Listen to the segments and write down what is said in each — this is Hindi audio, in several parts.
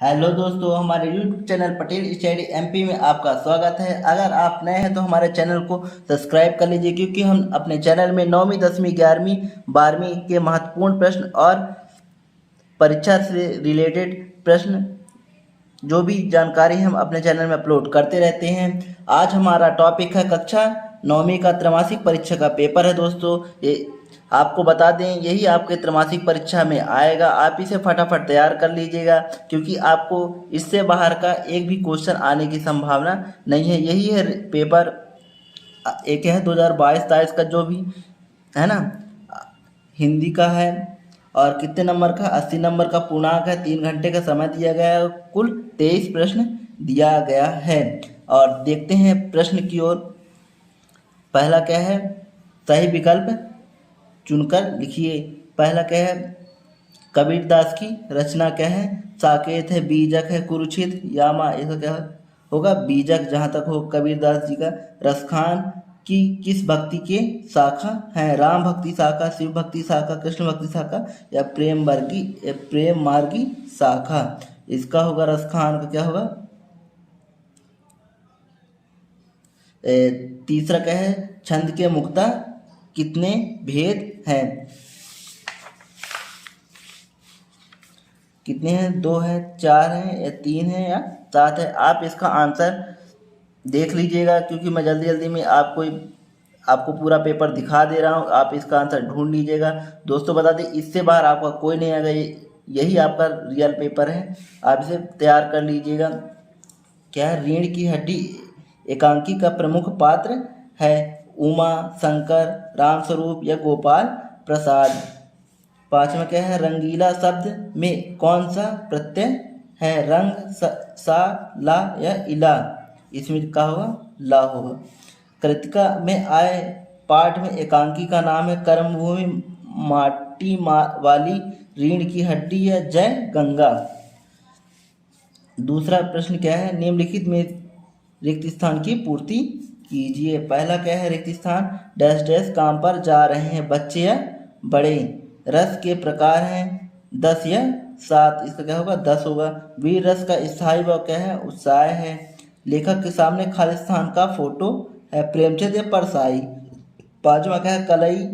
हेलो दोस्तों, हमारे YouTube channel Patel study MP में आपका स्वागत है। अगर आप नए हैं तो हमारे चैनल को सब्सक्राइब कर लीजिए, क्योंकि हम अपने चैनल में 9वीं 10वीं 11वीं 12वीं के महत्वपूर्ण प्रश्न और परीक्षा से रिलेटेड प्रश्न जो भी जानकारी हम अपने चैनल में अपलोड करते रहते हैं। आज हमारा टॉपिक है कक्षा 9वीं का त्रैमासिक परीक्षा का पेपर है। दोस्तों, ये आपको बता दें, यही आपके त्रैमासिक परीक्षा में आएगा। आप इसे फटाफट तैयार कर लीजिएगा, क्योंकि आपको इससे बाहर का एक भी क्वेश्चन आने की संभावना नहीं है। यही है पेपर, एक है 2022-23 का जो भी है ना, हिंदी का है। और कितने नंबर का? 80 नंबर का पूर्णांक है। 3 घंटे का समय दिया गया है। कुल 23 प्रश्न दिया गया है। और देखते हैं प्रश्न की ओर। पहला क्या है? सही विकल्प चुनकर लिखिए। पहला क्या है? कबीरदास की रचना क्या है? साकेत है, बीजक है, कुरुक्षेत्र, यामा। इसका क्या होगा? बीजक, जहाँ तक हो। कबीरदास जी का रसखान की किस भक्ति के शाखा है? राम भक्ति शाखा, शिव भक्ति शाखा, कृष्ण भक्ति शाखा या प्रेम मार्गी शाखा। इसका होगा रसखान का क्या होगा? तीसरा क्या है? छंद के मुक्ता कितने भेद हैं? कितने हैं? 2 है, 4 है या 3 है या 7 है? आप इसका आंसर देख लीजिएगा, क्योंकि मैं जल्दी जल्दी में आपको पूरा पेपर दिखा दे रहा हूँ। आप इसका आंसर ढूंढ लीजिएगा। दोस्तों, बता दें, इससे बाहर आपका कोई नहीं आएगा। यही आपका रियल पेपर है। आप इसे तैयार कर लीजिएगा। क्या है? रीढ़ की हड्डी एकांकी का प्रमुख पात्र है? उमा, शंकर, रामस्वरूप या गोपाल प्रसाद। पांचवा क्या है? रंगीला शब्द में कौन सा प्रत्यय है? रंग, सा, ला या इला। इसमें क्या होगा? ला होगा। कृतिका में आए पाठ में एकांकी का नाम है? कर्मभूमि, माटी वाली, रीढ़ की हड्डी या जय गंगा। दूसरा प्रश्न क्या है? निम्नलिखित में रिक्त स्थान की पूर्ति कीजिए। पहला क्या है? रिक्त स्थान डैश डैश काम पर जा रहे हैं, बच्चे या बड़े। रस के प्रकार हैं 10 या 7। इसका क्या होगा? 10 होगा। वीर रस का स्थायी भाव क्या है? उत्साह है। लेखक के सामने खाली स्थान का फोटो है? प्रेमचंद या परसाई। पांचवा क्या है? कलई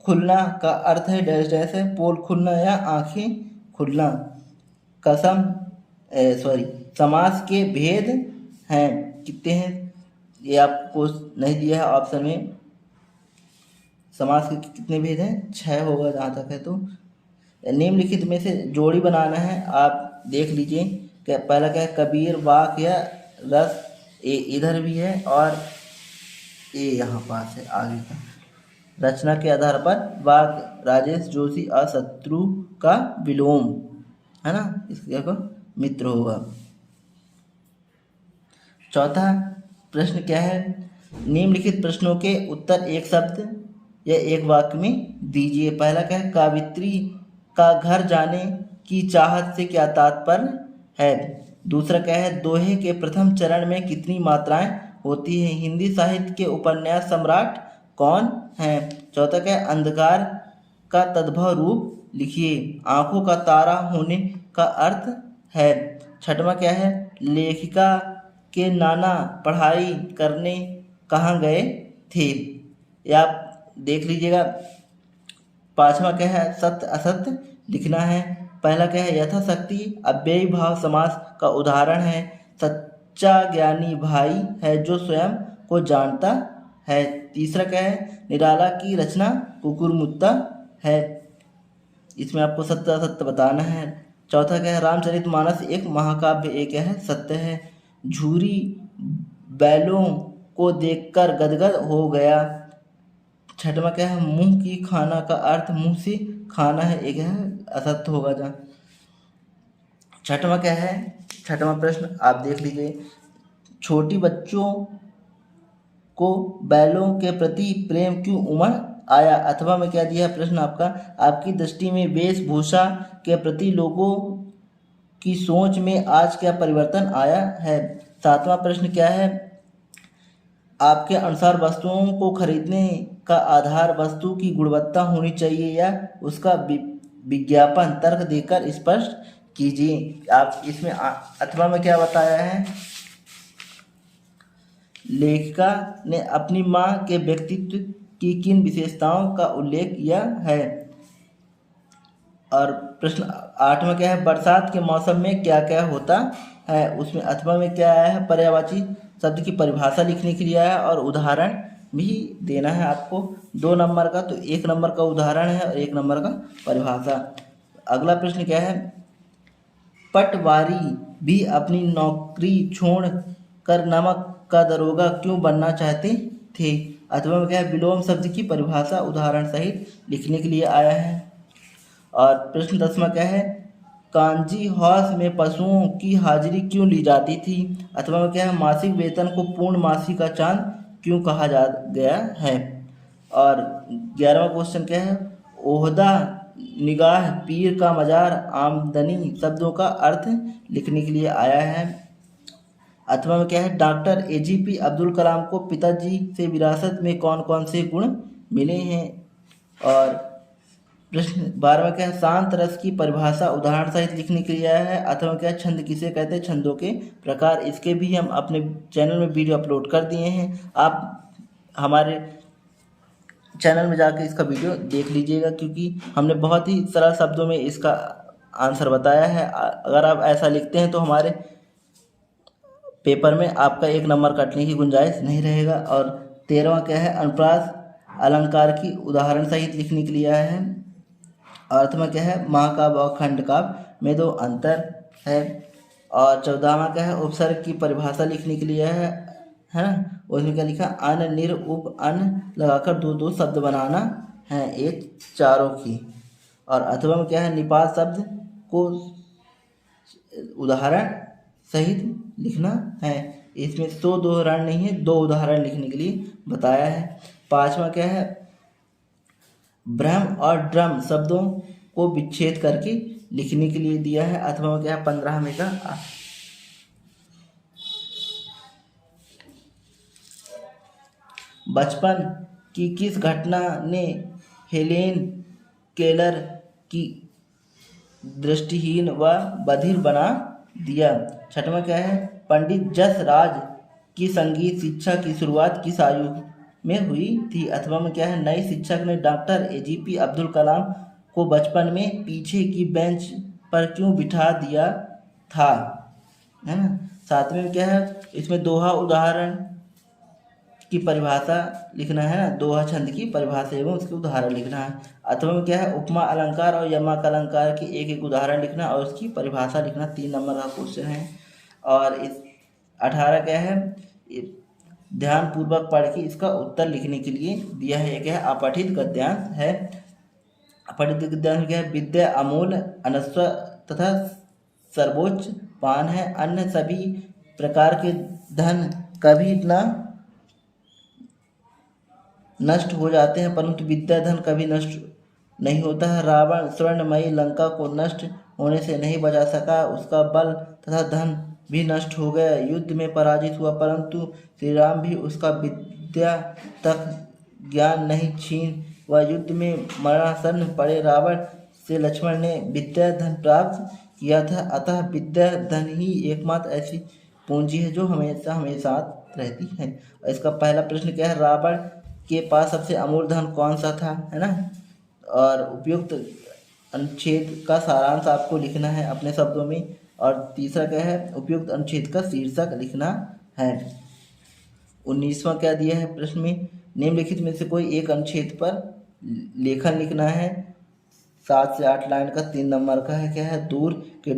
खुलना का अर्थ है डैश डैश है, पोल खुलना या आंखें खुलना। कसम सॉरी समास के भेद हैं कितने हैं? ये आपको नहीं दिया है ऑप्शन में। समास के कितने भेद हैं? 6 होगा जहाँ तक है। तो निम्नलिखित में से जोड़ी बनाना है, आप देख लीजिए। क्या पहला क्या है? कबीर, वाक या रस। ए इधर भी है और ए यहाँ पास है आगे का। रचना के आधार पर वाक राजेश जोशी और शत्रु का विलोम है ना, इसका क्या मित्र होगा। चौथा प्रश्न क्या है? निम्नलिखित प्रश्नों के उत्तर एक शब्द या एक वाक्य में दीजिए। पहला क्या है? कावित्री का घर जाने की चाहत से क्या तात्पर्य है? दूसरा क्या है? दोहे के प्रथम चरण में कितनी मात्राएं होती हैं? हिंदी साहित्य के उपन्यास सम्राट कौन है? चौथा क्या है? अंधकार का तद्भव रूप लिखिए। आंखों का तारा होने का अर्थ है। छठवां क्या है? लेखिका के नाना पढ़ाई करने कहाँ गए थे? या आप देख लीजिएगा। पांचवा क्या है? सत्य असत्य लिखना है। पहला क्या है? यथाशक्ति अव्ययी भाव समास का उदाहरण है। सच्चा ज्ञानी भाई है जो स्वयं को जानता है। तीसरा क्या है? निराला की रचना कुकुरमुत्ता है। इसमें आपको सत्य असत्य बताना है। चौथा क्या है? रामचरितमानस एक महाकाव्य, एक है सत्य है। झूरी बैलों को देखकर गदगद हो गया। छठवां क्या है? मुंह की खाना का अर्थ मुंह से खाना है, एक है असत्य होगा जहाँ। छठवां क्या है? छठवां प्रश्न आप देख लीजिए। छोटी बच्चों को बैलों के प्रति प्रेम क्यों उमड़ आया? अथवा में क्या दिया है प्रश्न आपका? आपकी दृष्टि में वेशभूषा के प्रति लोगों की सोच में आज क्या परिवर्तन आया है? सातवां प्रश्न क्या है? आपके अनुसार वस्तुओं को खरीदने का आधार वस्तु की गुणवत्ता होनी चाहिए या उसका विज्ञापन? तर्क देकर स्पष्ट कीजिए। आप इसमें अथवा में क्या बताया है, लेखिका ने अपनी माँ के व्यक्तित्व की किन विशेषताओं का उल्लेख किया है। और प्रश्न 8वां क्या है, बरसात के मौसम में क्या क्या होता है। उसमें अथवा में क्या आया है, पर्यायवाची शब्द की परिभाषा लिखने के लिए आया और उदाहरण भी देना है आपको 2 नंबर का। तो 1 नंबर का उदाहरण है और 1 नंबर का परिभाषा। अगला प्रश्न क्या है, पटवारी भी अपनी नौकरी छोड़ कर नमक का दरोगा क्यों बनना चाहते थे। अथवा में क्या है, विलोम शब्द की परिभाषा उदाहरण सहित लिखने के लिए आया है। और प्रश्न 10वां क्या है, कांजी हाउस में पशुओं की हाजिरी क्यों ली जाती थी। अथवा में क्या है, मासिक वेतन को पूर्ण मासिक का चांद क्यों कहा जा गया है। और 11वां क्वेश्चन क्या है, ओहदा, निगाह, पीर का मजार, आमदनी शब्दों का अर्थ लिखने के लिए आया है। अथवा में क्या है, डॉक्टर AGP अब्दुल कलाम को पिताजी से विरासत में कौन कौन से गुण मिले हैं। और प्रश्न 12वां क्या है, शांत रस की परिभाषा उदाहरण सहित लिखने के लिए आया है। अथवा क्या है, छंद किसे कहते हैं, छंदों के प्रकार। इसके भी हम अपने चैनल में वीडियो अपलोड कर दिए हैं, आप हमारे चैनल में जाकर इसका वीडियो देख लीजिएगा, क्योंकि हमने बहुत ही सरल शब्दों में इसका आंसर बताया है। अगर आप ऐसा लिखते हैं तो हमारे पेपर में आपका 1 नंबर कटने की गुंजाइश नहीं रहेगा। और 13वां क्या है, अनुप्रास अलंकार की उदाहरण सहित लिखने के लिए आया है। अर्थ में क्या है, महाकाव्य और खंड काव्य में 2 अंतर है। और 14वां क्या है, उपसर्ग की परिभाषा लिखने के लिए है ना। उसमें क्या लिखा, अन, निर, उप, अन लगाकर 2 शब्द बनाना है, ये चारों की। और अथवा में क्या है, निपात शब्द को उदाहरण सहित लिखना है। इसमें 100 उदाहरण नहीं है, 2 उदाहरण लिखने के लिए बताया है। 5वां क्या है, ब्रह्म और ड्रम शब्दों को विच्छेद करके लिखने के लिए दिया है। अथवा क्या है, 15वें का बचपन की किस घटना ने हेलेन केलर की दृष्टिहीन व बधिर बना दिया। 6वां क्या है, पंडित जस राज की संगीत शिक्षा की शुरुआत किस आयु में हुई थी। अथवा में क्या है, नए शिक्षक ने डॉक्टर AGP अब्दुल कलाम को बचपन में पीछे की बेंच पर क्यों बिठा दिया था, है ना। 7वें में क्या है, इसमें दोहा उदाहरण की परिभाषा लिखना है ना, दोहा छंद की परिभाषा एवं उसके उदाहरण लिखना है। अथवा में क्या है, उपमा अलंकार और यमक अलंकार की एक उदाहरण लिखना और उसकी परिभाषा लिखना। 3 नंबर का क्वेश्चन है। और इस 18 क्या है, ध्यान पूर्वक पढ़ के इसका उत्तर लिखने के लिए दिया है। क्या है, अपठित गद्यांश है। अपठित गद्यांश क्या है, विद्या अमूल्य अनस्वर तथा सर्वोच्च पान है। अन्य सभी प्रकार के धन कभी नष्ट हो जाते हैं, परंतु विद्या धन कभी नष्ट नहीं होता है। रावण स्वर्णमयी लंका को नष्ट होने से नहीं बचा सका, उसका बल तथा धन भी नष्ट हो गया, युद्ध में पराजित हुआ, परंतु श्री राम भी उसका विद्या तक ज्ञान नहीं छीन वह युद्ध में मरणासन्न पड़े। रावण से लक्ष्मण ने विद्या धन प्राप्त किया था, अतः विद्या धन ही एकमात्र ऐसी पूंजी है जो हमेशा हमें साथ रहती है। इसका पहला प्रश्न क्या है, रावण के पास सबसे अमूल्य धन कौन सा था, है ना। और उपयुक्त अनुच्छेद का सारांश आपको लिखना है अपने शब्दों में। और तीसरा क्या है, उपयुक्त अनुच्छेद का शीर्षक लिखना है। 19वां क्या दिया है प्रश्न में, निम्नलिखित में से कोई एक अनुच्छेद पर लेखन लिखना है। 7 से 8 लाइन का 3 नंबर का है। क्या है, दूर के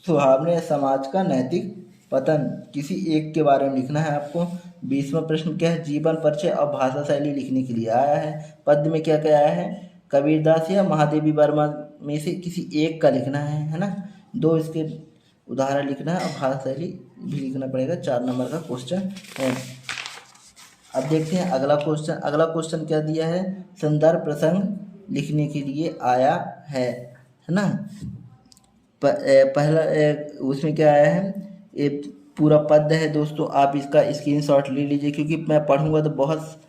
सुहावने समाज का नैतिक पतन, किसी एक के बारे में लिखना है आपको। 20वां प्रश्न क्या है, जीवन परिचय और भाषा शैली लिखने के लिए आया है। पद्य में क्या क्या आया है, कबीरदास या महादेवी वर्मा में से किसी एक का लिखना है ना। 2 इसके उदाहरण लिखना है और भाषा शैली भी लिखना पड़ेगा। 4 नंबर का क्वेश्चन है। अब देखते हैं अगला क्वेश्चन। अगला क्वेश्चन क्या दिया है, संदर्भ प्रसंग लिखने के लिए आया है ना। पहला उसमें क्या आया है, ये पूरा पद्य है दोस्तों, आप इसका स्क्रीनशॉट ले लीजिए, क्योंकि मैं पढ़ूंगा तो बहुत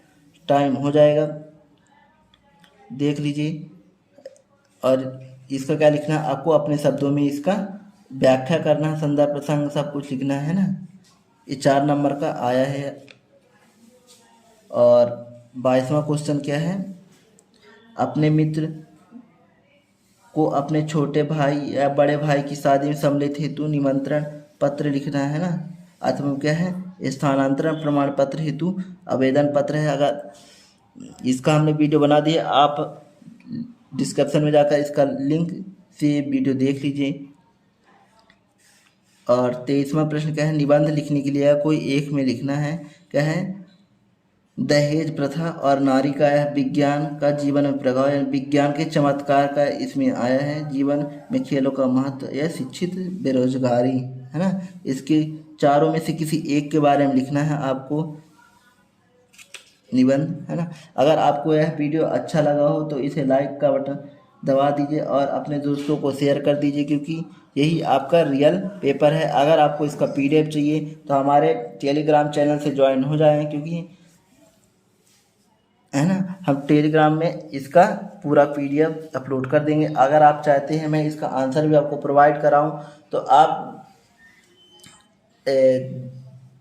टाइम हो जाएगा, देख लीजिए। और इसका क्या लिखना है आपको, अपने शब्दों में इसका व्याख्या करना, संदर्भ प्रसंग सब कुछ लिखना है ना। ये 4 नंबर का आया है। और 22वां क्वेश्चन क्या है, अपने मित्र को अपने छोटे भाई या बड़े भाई की शादी में सम्मिलित हेतु निमंत्रण पत्र लिखना है ना। अथवा क्या है, स्थानांतरण प्रमाण पत्र हेतु आवेदन पत्र है। अगर इसका हमने वीडियो बना दिया, आप डिस्क्रिप्शन में जाकर इसका लिंक से वीडियो देख लीजिए। और 23वां प्रश्न क्या है, निबंध लिखने के लिए कोई एक में लिखना है। क्या है, दहेज प्रथा और नारी का विज्ञान का जीवन में प्रभाव, यानी विज्ञान के चमत्कार का इसमें आया है। जीवन में खेलों का महत्व या शिक्षित बेरोजगारी, है ना। इसके चारों में से किसी एक के बारे में लिखना है आपको निबंध, है ना। अगर आपको यह वीडियो अच्छा लगा हो तो इसे लाइक का बटन दबा दीजिए और अपने दोस्तों को शेयर कर दीजिए, क्योंकि यही आपका रियल पेपर है। अगर आपको इसका PDF चाहिए तो हमारे टेलीग्राम चैनल से ज्वाइन हो जाएं, क्योंकि है ना, हम टेलीग्राम में इसका पूरा PDF अपलोड कर देंगे। अगर आप चाहते हैं मैं इसका आंसर भी आपको प्रोवाइड कराऊं तो आप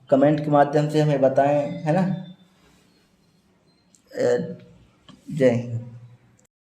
कमेंट के माध्यम से हमें बताएं, है ना। जय हिंद।